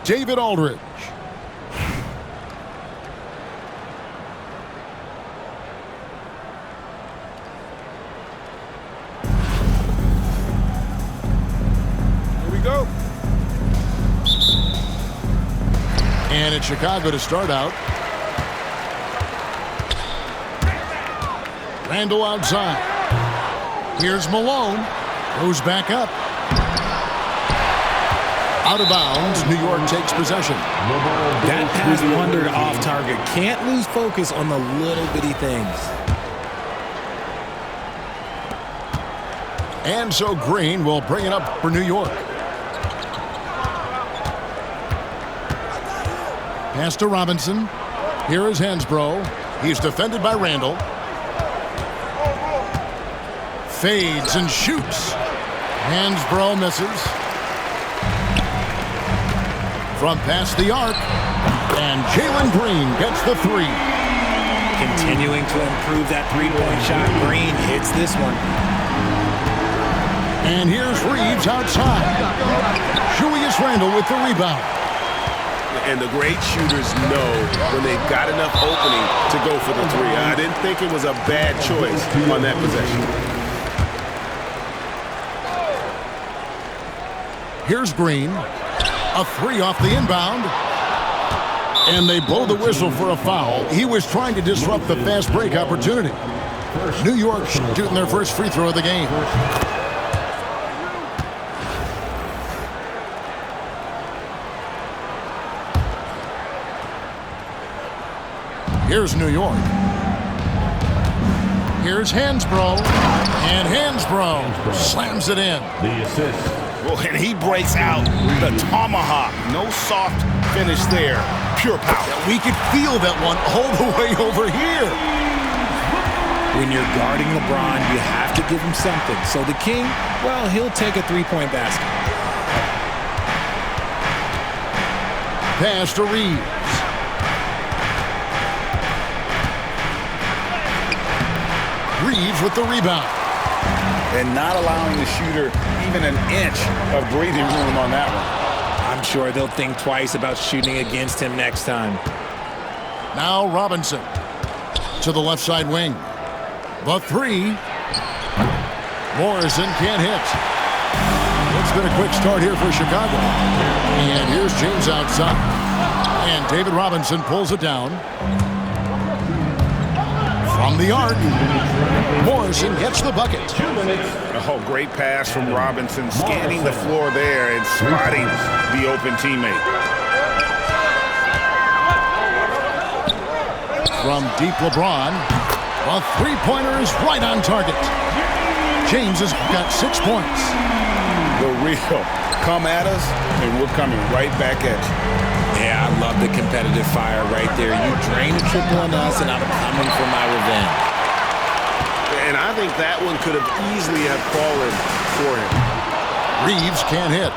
David Aldridge. Here we go. And it's Chicago to start out. Randall outside. Here's Malone. Goes back up. Out of bounds. New York takes possession. That pass wandered off target. Can't lose focus on the little bitty things. And so Green will bring it up for New York. Pass to Robinson. Here is Hansbrough. He's defended by Randall. Fades and shoots. Hansbrough misses. From past the arc. And Jalen Green gets the three. Continuing to improve that three-point shot. Green hits this one. And here's Reeves outside. Julius Randle with the rebound. And the great shooters know when they've got enough opening to go for the three. I didn't think it was a bad choice on that possession. Here's Green. A three off the inbound. And they blow the whistle for a foul. He was trying to disrupt the fast break opportunity. New York shooting their first free throw of the game. Here's New York. Here's Hansbrough. And Hansbrough slams it in. The assist. Well, and he breaks out the tomahawk. No soft finish there. Pure power. We could feel that one all the way over here. When you're guarding LeBron, you have to give him something. So the King, well, he'll take a three-point basket. Pass to Reeves. Reeves with the rebound. And not allowing the shooter even an inch of breathing room on that one. I'm sure they'll think twice about shooting against him next time. Now Robinson to the left side wing. The three. Morrison can't hit. It's been a quick start here for Chicago. And here's James outside. And David Robinson pulls it down. From the arc, Morrison gets the bucket. Oh, great pass from Robinson, scanning the floor there and spotting the open teammate. From deep LeBron, a three-pointer is right on target. James has got 6 points. The real come at us, and we're coming right back at you. Yeah, I love the competitive fire right there. You drain a triple on us, and I'm coming for my revenge. And I think that one could have easily have fallen for him. Reeves can't hit.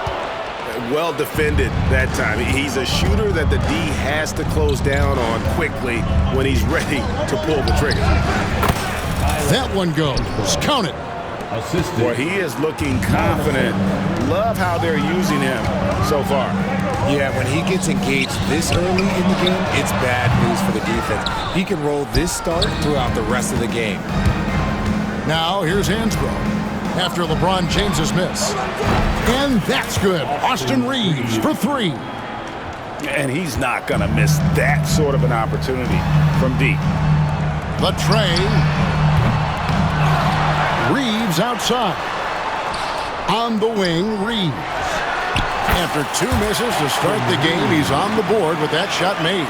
Well defended that time. He's a shooter that the D has to close down on quickly when he's ready to pull the trigger. That one goes. Count it. Boy, he is looking confident. Love how they're using him so far. Yeah, when he gets engaged this early in the game, it's bad news for the defense. He can roll this start throughout the rest of the game. Now here's Hansbrough after LeBron James's miss. And that's good. Austin Reeves for three. And he's not going to miss that sort of an opportunity from deep. The tray. Reeves outside. On the wing, Reeves. After 2 misses to start the game, he's on the board with that shot made.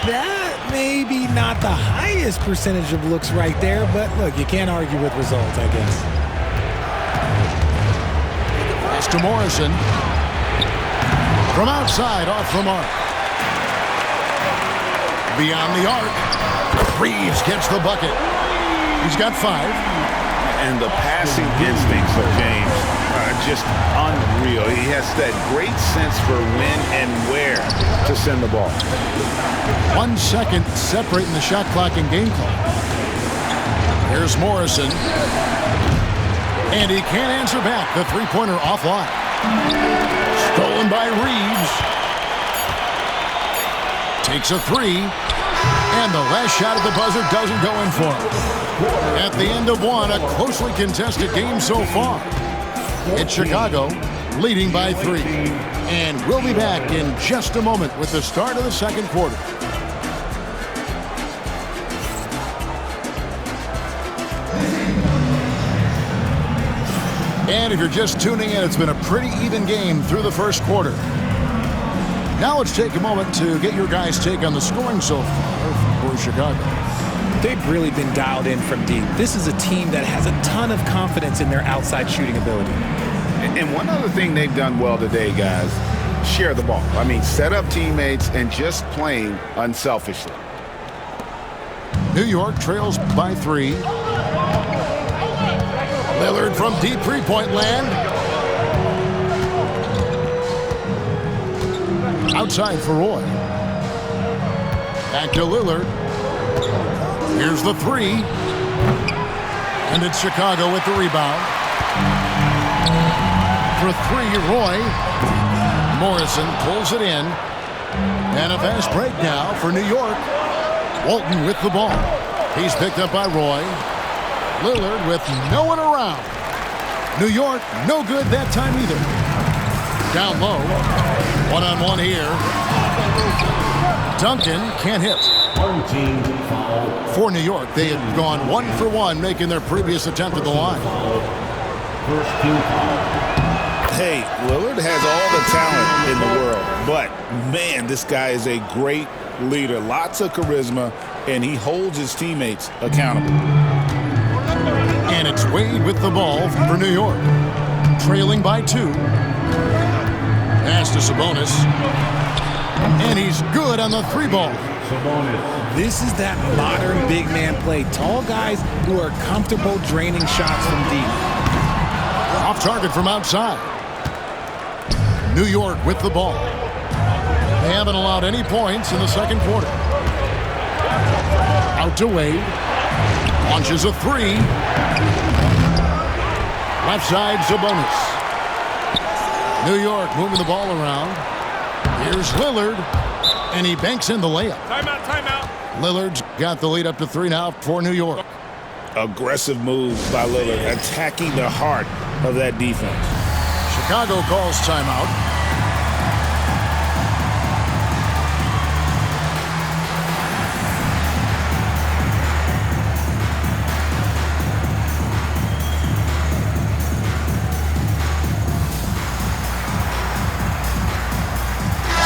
That may be not the highest percentage of looks right there, but look, you can't argue with results, I guess. Pass to Morrison. From outside, off the mark. Beyond the arc. Reeves gets the bucket. He's got 5. And the passing instincts of James are just unreal. He has that great sense for when and where to send the ball. 1 second separating the shot clock and game clock. Here's Morrison. And he can't answer back. The three-pointer offline. Stolen by Reeves. Takes a three. And the last shot at the buzzer doesn't go in for him. At the end of one, a closely contested game so far. It's Chicago leading by 3. And we'll be back in just a moment with the start of the second quarter. And if you're just tuning in, it's been a pretty even game through the first quarter. Now let's take a moment to get your guys' take on the scoring so far for Chicago. They've really been dialed in from deep. This is a team that has a ton of confidence in their outside shooting ability. And one other thing they've done well today, guys, share the ball. I mean, set up teammates and just playing unselfishly. New York trails by 3. Lillard from deep three-point land. Outside for Roy. Back to Lillard. Here's the 3. And it's Chicago with the rebound. For 3, Roy. Morrison pulls it in. And a fast break now for New York. Walton with the ball. He's picked up by Roy. Lillard with no one around. New York, no good that time either. Down low. One-on-one here. Duncan can't hit. For New York, they have gone 1 for 1, making their previous attempt at the line. Hey, Lillard has all the talent in the world, but, man, this guy is a great leader. Lots of charisma, and he holds his teammates accountable. And it's Wade with the ball for New York. Trailing by 2. Pass to Sabonis. And he's good on the 3 ball. This is that modern big man play. Tall guys who are comfortable draining shots from deep. Off target from outside. New York with the ball. They haven't allowed any points in the second quarter. Out to Wade. Launches a 3. Left side, Sabonis. New York moving the ball around. Here's Lillard. And he banks in the layup. Timeout. Lillard's got the lead up to 3 now for New York. Aggressive move by Lillard, attacking the heart of that defense. Chicago calls timeout.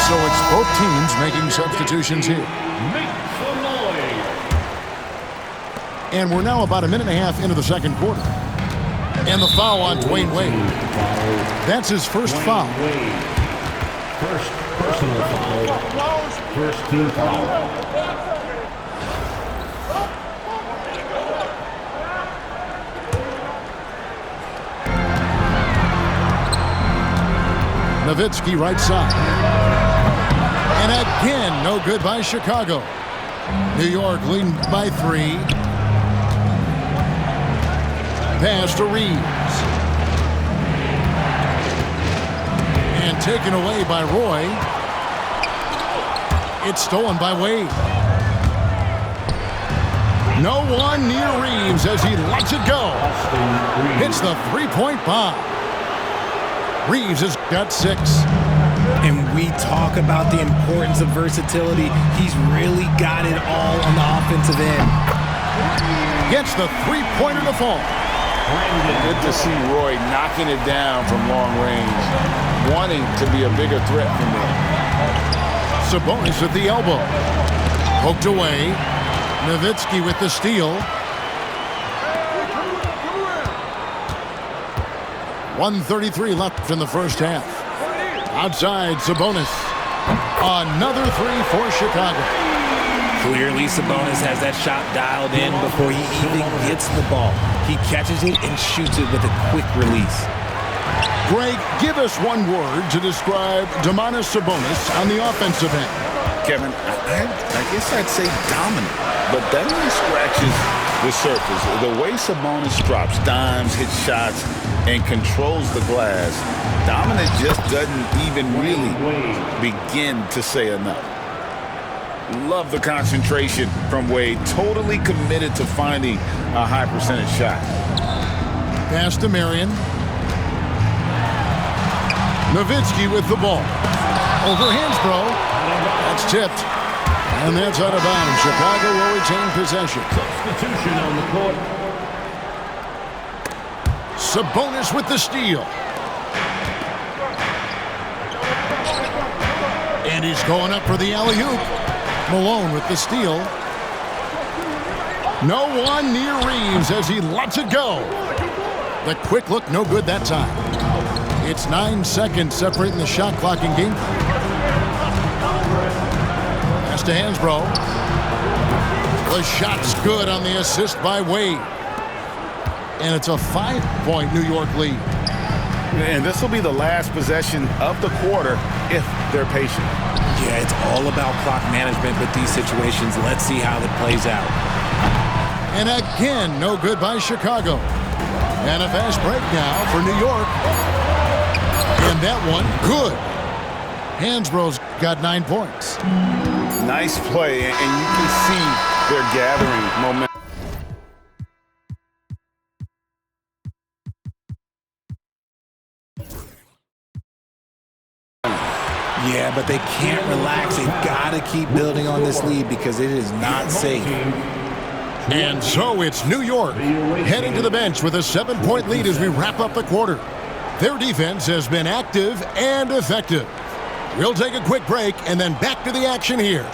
So it's both teams making substitutions here. And we're now about a minute and a half into the second quarter. And the foul on Dwayne Wade. That's his first foul. First personal foul. First team foul. Nowitzki right side. And again, no good by Chicago. New York leading by 3. Pass to Reeves. And taken away by Roy. It's stolen by Wade. No one near Reeves as he lets it go. Hits the three-point bomb. Reeves has got 6. And we talk about the importance of versatility. He's really got it all on the offensive end. Gets the three-pointer to fall. Good to see Roy knocking it down from long range, wanting to be a bigger threat from there. Sabonis at the elbow. Poked away. Nowitzki with the steal. 1:33 left in the first half. Outside, Sabonis. Another 3 for Chicago. Clearly, Sabonis has that shot dialed in before he even gets the ball. He catches it and shoots it with a quick release. Greg, give us one word to describe Domantas Sabonis on the offensive end. Kevin, I guess I'd say dominant, but that only scratches the surface. The way Sabonis drops dimes, hits shots, and controls the glass, dominant just doesn't even really begin to say enough. Love the concentration from Wade. Totally committed to finding a high percentage shot. Pass to Marion. Nowitzki with the ball. Over Hansbrough. That's tipped. And that's out of bounds. Chicago will retain possession. Substitution on the court. Sabonis with the steal. And he's going up for the alley-oop. Malone with the steal. No one near Reeves as he lets it go. The quick look, no good that time. It's 9 seconds separating the shot clock and game. Pass to Hansbrough. The shot's good on the assist by Wade. And it's a 5-point New York lead. And this will be the last possession of the quarter if they're patient. Yeah, it's all about clock management with these situations. Let's see how it plays out. And again, no good by Chicago. And a fast break now for New York. And that one, good. Hansbrough's got 9 points. Nice play, and you can see they're gathering momentum. Yeah, but they can't relax. They've got to keep building on this lead because it is not safe. And so it's New York heading to the bench with a 7-point lead as we wrap up the quarter. Their defense has been active and effective. We'll take a quick break and then back to the action here.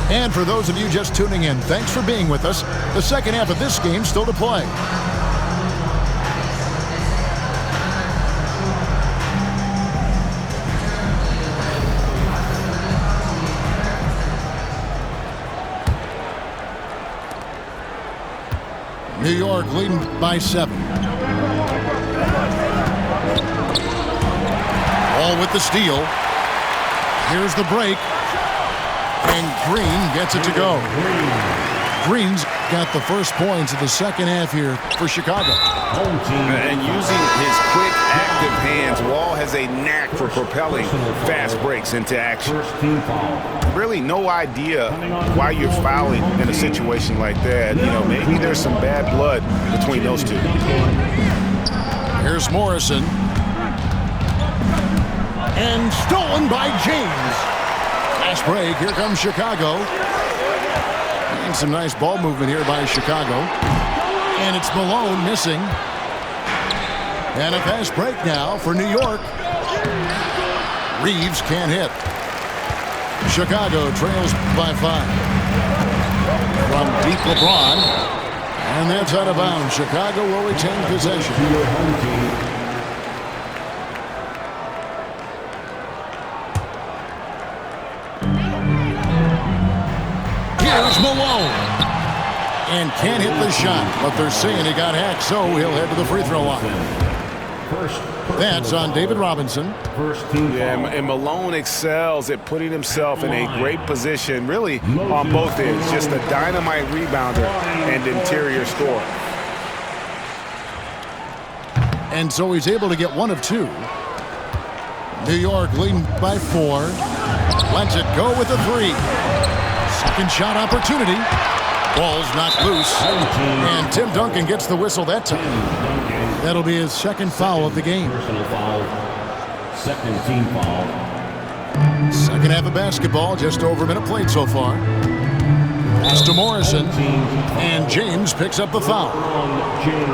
And for those of you just tuning in, thanks for being with us. The second half of this game still to play. New York leading by 7. All with the steal. Here's the break. And Green gets it to go. Green's got the first points of the second half here for Chicago. And using his quick, active hands, Wall has a knack for propelling fast breaks into action. Really no idea why you're fouling in a situation like that. You know, maybe there's some bad blood between those two. Here's Morrison. And stolen by James. Fast break. Here comes Chicago. And some nice ball movement here by Chicago. And it's Malone missing. And a fast break now for New York. Reeves can't hit. Chicago trails by 5. From deep LeBron. And that's out of bounds. Chicago will retain possession. Here's Malone. And can't hit the shot, but they're saying he got hacked, so he'll head to the free throw line. That's on David Robinson. Yeah, and Malone excels at putting himself in a great position, really on both ends. Just a dynamite rebounder and interior scorer. And so he's able to get 1 of 2. New York leading by 4. Lets it go with a 3. Second shot opportunity. Ball's knocked loose. And Tim Duncan gets the whistle that time. That'll be his second foul of the game. Personal foul. Second team foul. Second half of basketball, just over a minute played so far. Pass to Morrison. And James picks up the foul.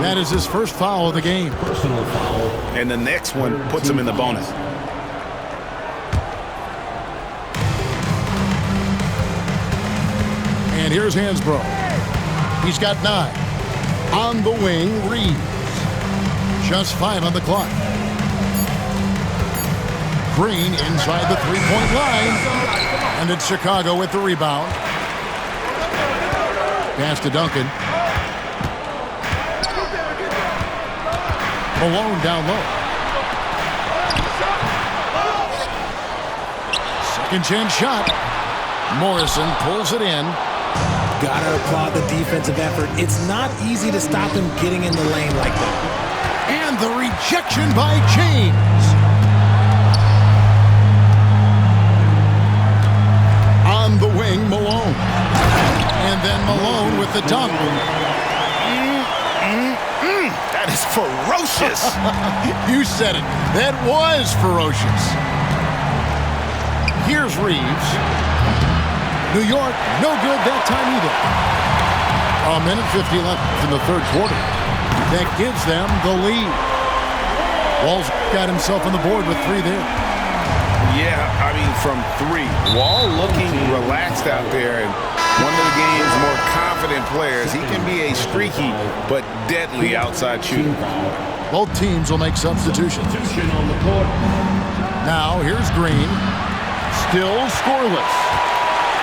That is his first foul of the game. Personal foul. And the next one puts him in the bonus. And here's Hansbrough. He's got 9. On the wing, Reeves. Just 5 on the clock. Green inside the three-point line. And it's Chicago with the rebound. Pass to Duncan. Malone down low. Second chance shot. Morrison pulls it in. Gotta applaud the defensive effort. It's not easy to stop him getting in the lane like that. And the rejection by James. the dunk. That is ferocious. You said it. That was ferocious. Here's Reeves. New York, no good that time either. A minute 50 left in the third quarter. That gives them the lead. Wall's got himself on the board with 3 there. Yeah, I mean, from 3. Wall looking relaxed out there, and one of the game's more confident players. He can be a streaky but deadly outside shooter. Both teams will make substitutions. Substitution on the court. Now, here's Green. Still scoreless.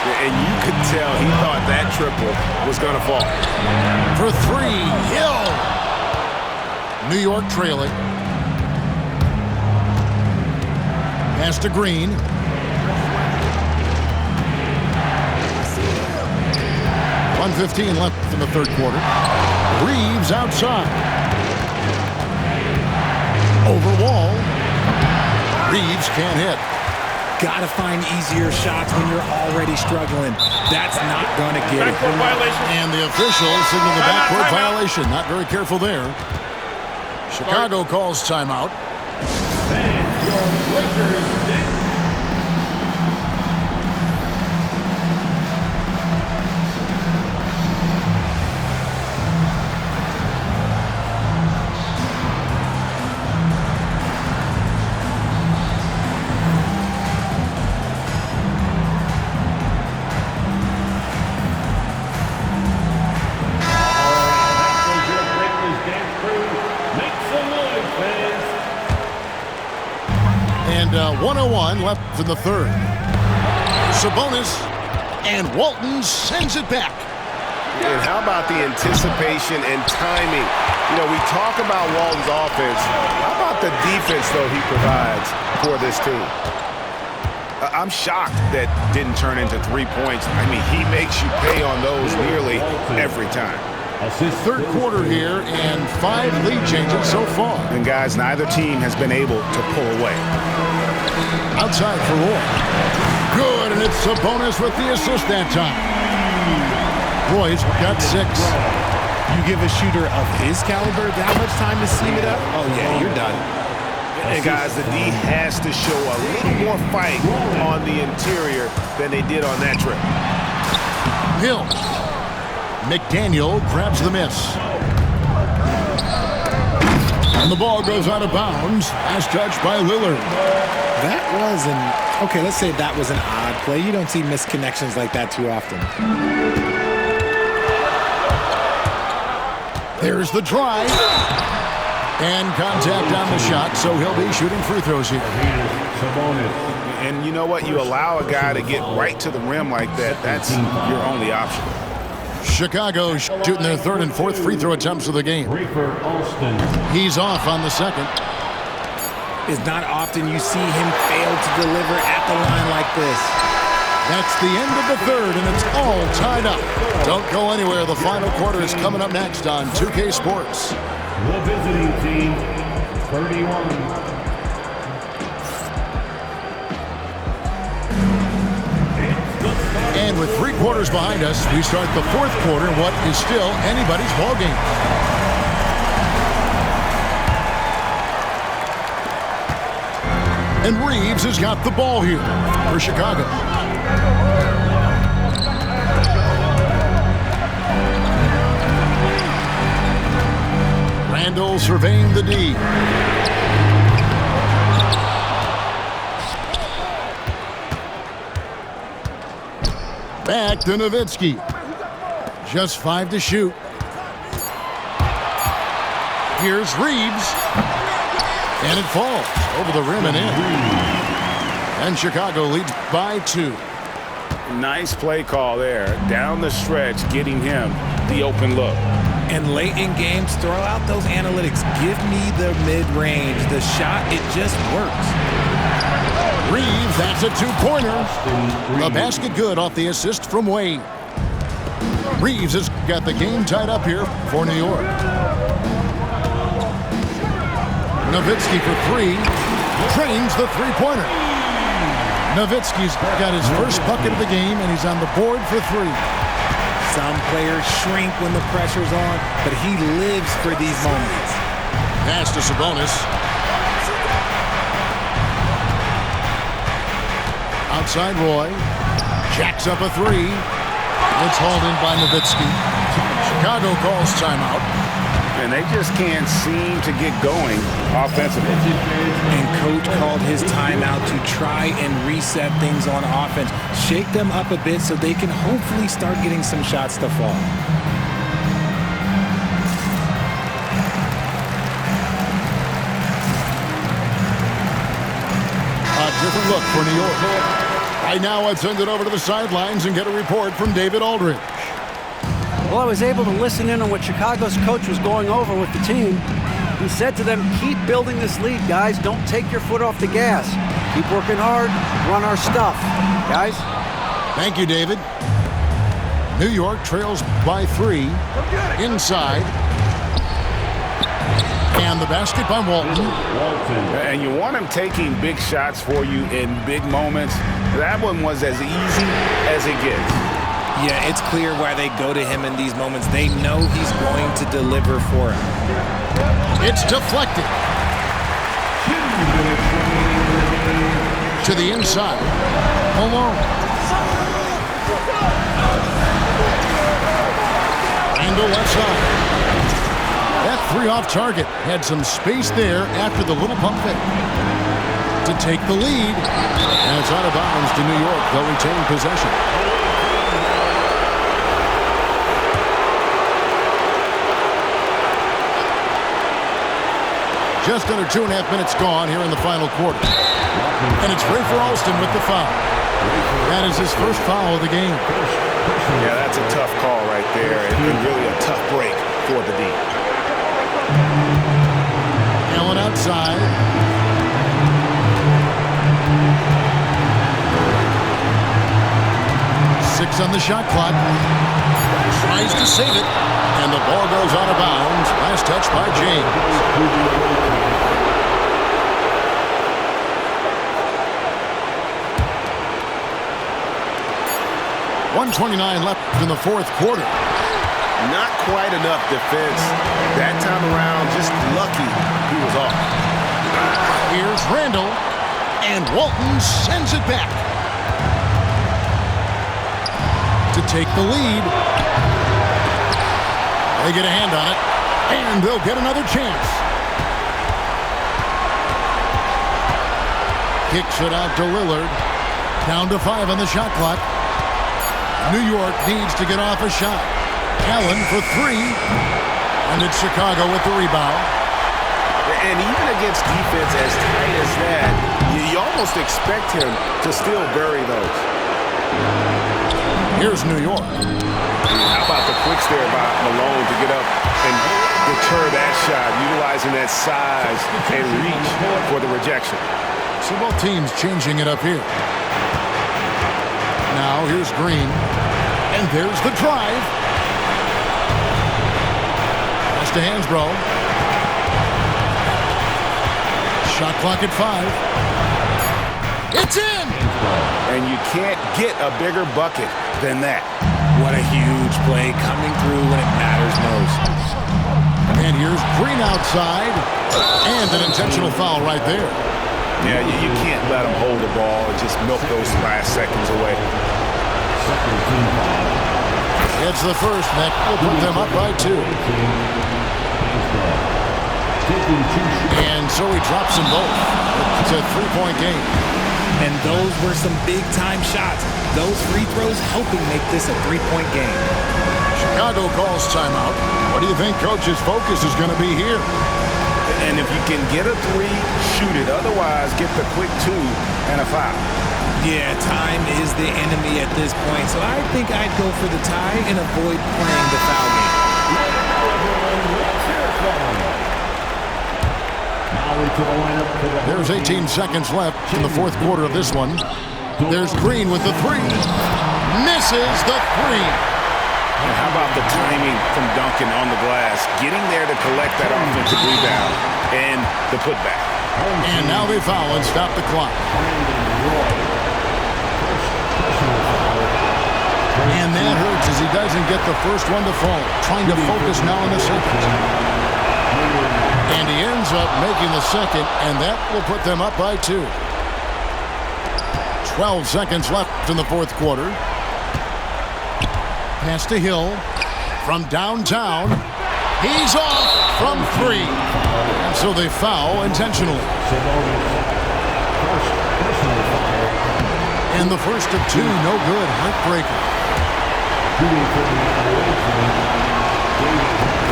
And you could tell he thought that triple was going to fall. For 3, Hill. New York trailing. Pass to Green. .115 left in the third quarter. Reeves outside. Over Wall. Reeves can't hit. Gotta find easier shots when you're already struggling. That's not gonna get it. And the official signaled the backcourt violation. Not very careful there. Chicago calls timeout. And your Lakers next. And 101 left in the third. Sabonis, and Walton sends it back. And how about the anticipation and timing? You know, we talk about Walton's offense. How about the defense, though, he provides for this team? I'm shocked that didn't turn into 3 points. I mean, he makes you pay on those nearly every time. Third quarter here and 5 lead changes so far. And, guys, neither team has been able to pull away. Outside for Roy. Good, and it's Sabonis with the assist that time. Roy's got 6. You give a shooter of his caliber that much time to seam it up? Oh, yeah, you're done. And, guys, the D has to show a little more fight on the interior than they did on that trip. Hill. McDaniel grabs the miss. And the ball goes out of bounds as judged by Lillard. That was okay, let's say that was an odd play. You don't see missed connections like that too often. There's the drive. And contact on the shot, so he'll be shooting free throws here. And you know what? You allow a guy to get right to the rim like that, that's your only option. Chicago shooting their third and fourth free throw attempts of the game. He's off on the second. It's not often you see him fail to deliver at the line like this. That's the end of the third, and it's all tied up. Don't go anywhere. The final quarter is coming up next on 2K Sports. The visiting team, 31. And with 3 quarters behind us, we start the fourth quarter in what is still anybody's ballgame. And Reeves has got the ball here for Chicago. Randall surveying the D. Back to Nowitzki. Just 5 to shoot. Here's Reeves. And it falls over the rim and in. And Chicago leads by 2. Nice play call there. Down the stretch, getting him the open look. And late in games, throw out those analytics. Give me the mid-range. The shot, it just works. Reeves, that's a 2-pointer. The basket good off the assist from Wade. Reeves has got the game tied up here for New York. Nowitzki for 3. Drains the 3-pointer. Nowitzki's got his first bucket of the game, and he's on the board for 3. Some players shrink when the pressure's on, but he lives for these moments. Pass to Sabonis. Outside Roy. Jacks up a three. It's hauled in by Nowitzki. Chicago calls timeout. And they just can't seem to get going offensively. And coach called his timeout to try and reset things on offense. Shake them up a bit so they can hopefully start getting some shots to fall. A different look for New York. Right now, I'd send it over to the sidelines and get a report from David Aldridge. Well, I was able to listen in on what Chicago's coach was going over with the team. He said to them, keep building this lead, guys. Don't take your foot off the gas. Keep working hard. Run our stuff. Guys? Thank you, David. New York trails by 3. Inside. And the basket by Walton. And you want him taking big shots for you in big moments. That one was as easy as it gets. Yeah, it's clear why they go to him in these moments. They know he's going to deliver for them. It's deflected. To the inside. Malone. Angle left side. That three off target had some space there after the little pump fake. To take the lead. And it's out of bounds to New York. They'll retain possession. Just under 2.5 minutes gone here in the final quarter. And it's Rafer Alston with the foul. That is his first foul of the game. Yeah, that's a tough call right there. And really a tough break for the D. Allen outside. Six on the shot clock. Tries to save it. And the ball goes out of bounds. Last touch by James. 1:29 left in the fourth quarter. Not quite enough defense. That time around, just lucky he was off. Here's Randall. And Walton sends it back. To take the lead. They get a hand on it. And they'll get another chance. Kicks it out to Lillard. Down to 5 on the shot clock. New York needs to get off a shot. Allen for 3. And it's Chicago with the rebound. And even against defense as tight as that, you almost expect him to still bury those. Here's New York. How about the quicks there by Malone to get up and deter that shot, utilizing that size and reach for the rejection. So both teams changing it up here. Now here's Green. And there's the drive. Pass to Hansbrough. Shot clock at 5. It's in! And you can't get a bigger bucket than that. What a huge play coming through when it matters most. And here's Green outside. And an intentional foul right there. Yeah, you can't let them hold the ball and just milk those last seconds away. It's the first, that will put them up by 2. And so he drops them both. It's a 3-point game. And those were some big-time shots. Those free throws helping make this a 3-point game. Chicago calls timeout. What do you think coach's focus is going to be here? And if you can get a 3, shoot it. Otherwise, get the quick 2 and a foul. Yeah, time is the enemy at this point. So I think I'd go for the tie and avoid playing the foul game. There's 18 seconds left in the fourth quarter of this one. There's Green with the 3. Misses the 3. And how about the timing from Duncan on the glass, getting there to collect that offensive rebound and the putback. And now they foul and stop the clock. And that hurts as he doesn't get the first one to fall. Trying to focus now on the second. And he ends up making the second, and that will put them up by 2. 12 seconds left in the fourth quarter. Pass to Hill from downtown. He's off from 3. And so they foul intentionally. And the first of 2, no good. Heartbreaker.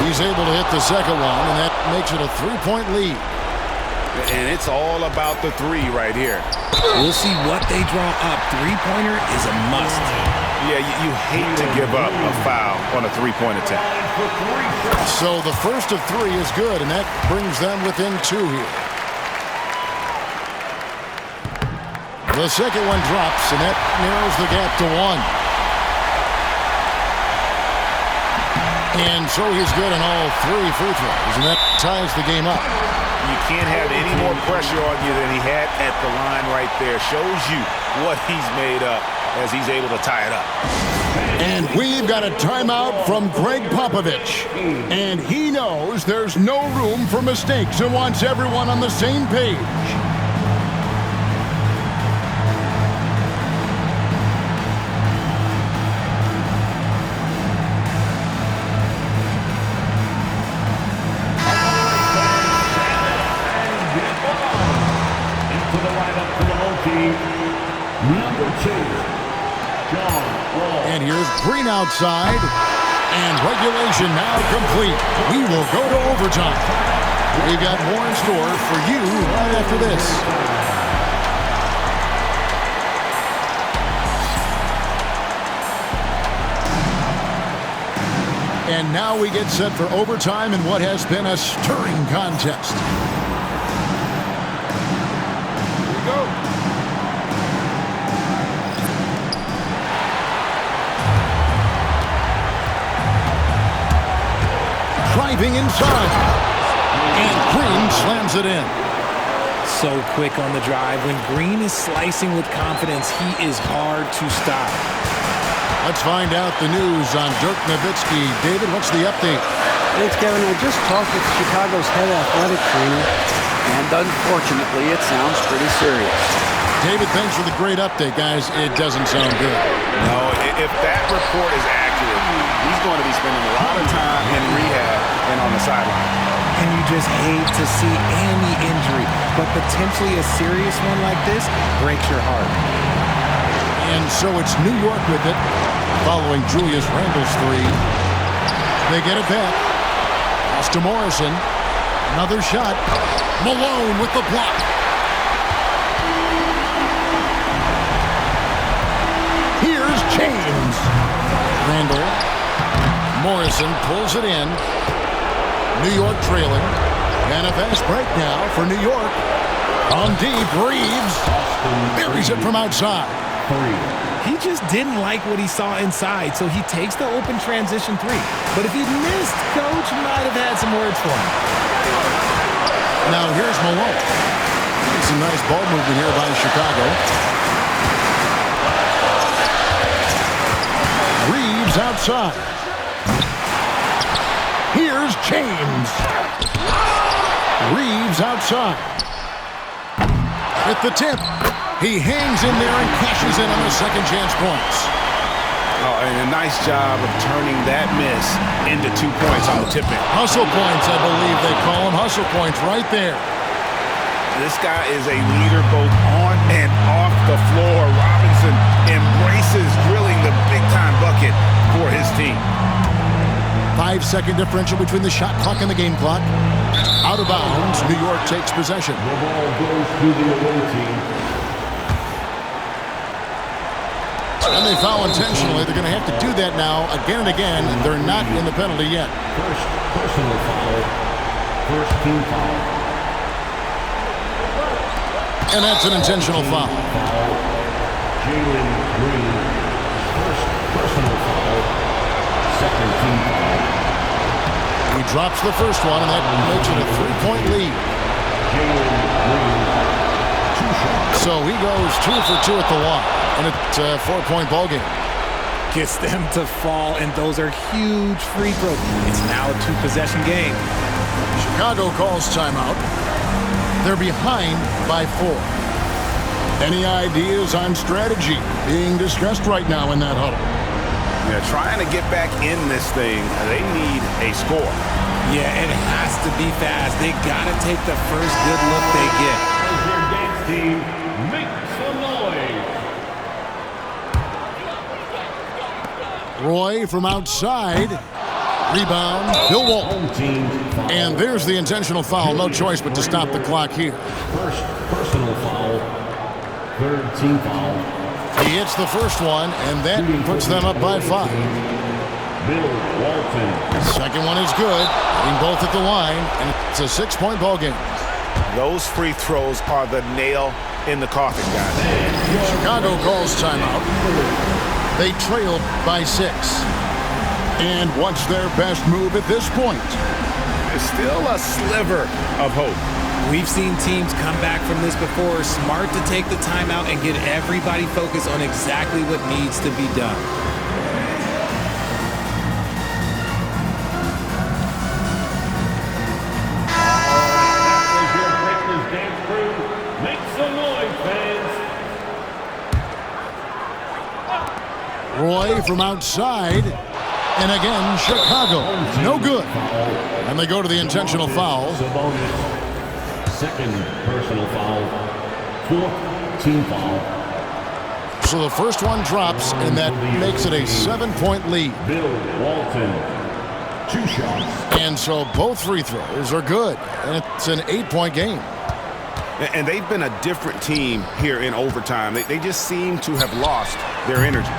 He's able to hit the second one, and that makes it a 3-point lead. And it's all about the 3 right here. We'll see what they draw up. Three-pointer is a must. Yeah, you hate to give up a foul on a 3-point attempt. So the first of 3 is good, and that brings them within 2 here. The second one drops, and that narrows the gap to 1. And so he's good on all 3 free throws, and that ties the game up. You can't have any more pressure on you than he had at the line right there. Shows you what he's made up as he's able to tie it up. And we've got a timeout from Greg Popovich. And he knows there's no room for mistakes and wants everyone on the same page. And here's Green outside, and regulation now complete. We will go to overtime. We've got more in store for you right after this. And now we get set for overtime in what has been a stirring contest. Here we go. Driving inside, and Green slams it in. So quick on the drive. When Green is slicing with confidence, he is hard to stop. Let's find out the news on Dirk Nowitzki. David, what's the update? Thanks, Kevin. I just talked with Chicago's head athletic trainer, and unfortunately, it sounds pretty serious. David, thanks for the great update, guys. It doesn't sound good. No, if that report is accurate, he's going to be spending a lot of time in rehab and on the sideline. And you just hate to see any injury, but potentially a serious one like this breaks your heart. And so it's New York with it, following Julius Randle's 3. They get it back. Pass to Morrison. Another shot. Malone with the block. Here's James. Randle. Morrison pulls it in. New York trailing. And a fast break now for New York. On deep, Reeves buries it from outside. He just didn't like what he saw inside, so he takes the open transition 3. But if he missed, Coach might have had some words for him. Now here's Malone. Some nice ball movement here by Chicago. Reeves outside. Here's James. Reeves outside. At the tip. He hangs in there and cashes in on the second chance points. Oh, and a nice job of turning that miss into 2 points on the tip-in. Hustle points, I believe they call them. Hustle points right there. This guy is a leader both on and off the floor. Robinson embraces drilling the big-time bucket for his team. 5-second differential between the shot clock and the game clock. Out of bounds, New York takes possession. The ball goes to the away team. And they foul intentionally. They're going to have to do that now again and again. They're not in the penalty yet. First personal foul. First team foul. And that's an intentional foul. Jalen Green. First personal foul. Second team foul. He drops the first one, and that makes it a 3-point lead. Jalen Green. 2 shots. So he goes 2 for 2 at the line. And it's a 4-point ball game. gets them to fall, and those are huge free throws. It's now a 2-possession game. Chicago calls timeout. They're behind by 4. Any ideas on strategy being discussed right now in that huddle? Yeah, trying to get back in this thing, they need a score. Yeah, it has to be fast. They got to take the first good look they get. As your dance team makes some noise. Roy from outside. Rebound, Bill Walton. Home team foul. And there's the intentional foul. No choice but to stop the clock here. First personal foul. Third team foul. He hits the first one, and that puts them up by 5. Bill Walton. Second one is good. Hitting both at the line, and it's a 6-point ball game. Those free throws are the nail in the coffin, guys. Chicago calls timeout. They trail by 6. And what's their best move at this point? There's still a sliver of hope. We've seen teams come back from this before. Smart to take the timeout and get everybody focused on exactly what needs to be done. As your breakfast dance crew makes some noise, fans. Roy from outside. And again, Chicago. No good. And they go to the intentional foul. Sabonis. Second personal foul. Fourth team foul. So the first one drops, and that makes it a 7-point lead. Bill Walton. 2 shots. And so both free throws are good. And it's an 8-point game. And they've been a different team here in overtime. They just seem to have lost their energy.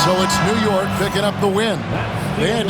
So it's New York picking up the win. They had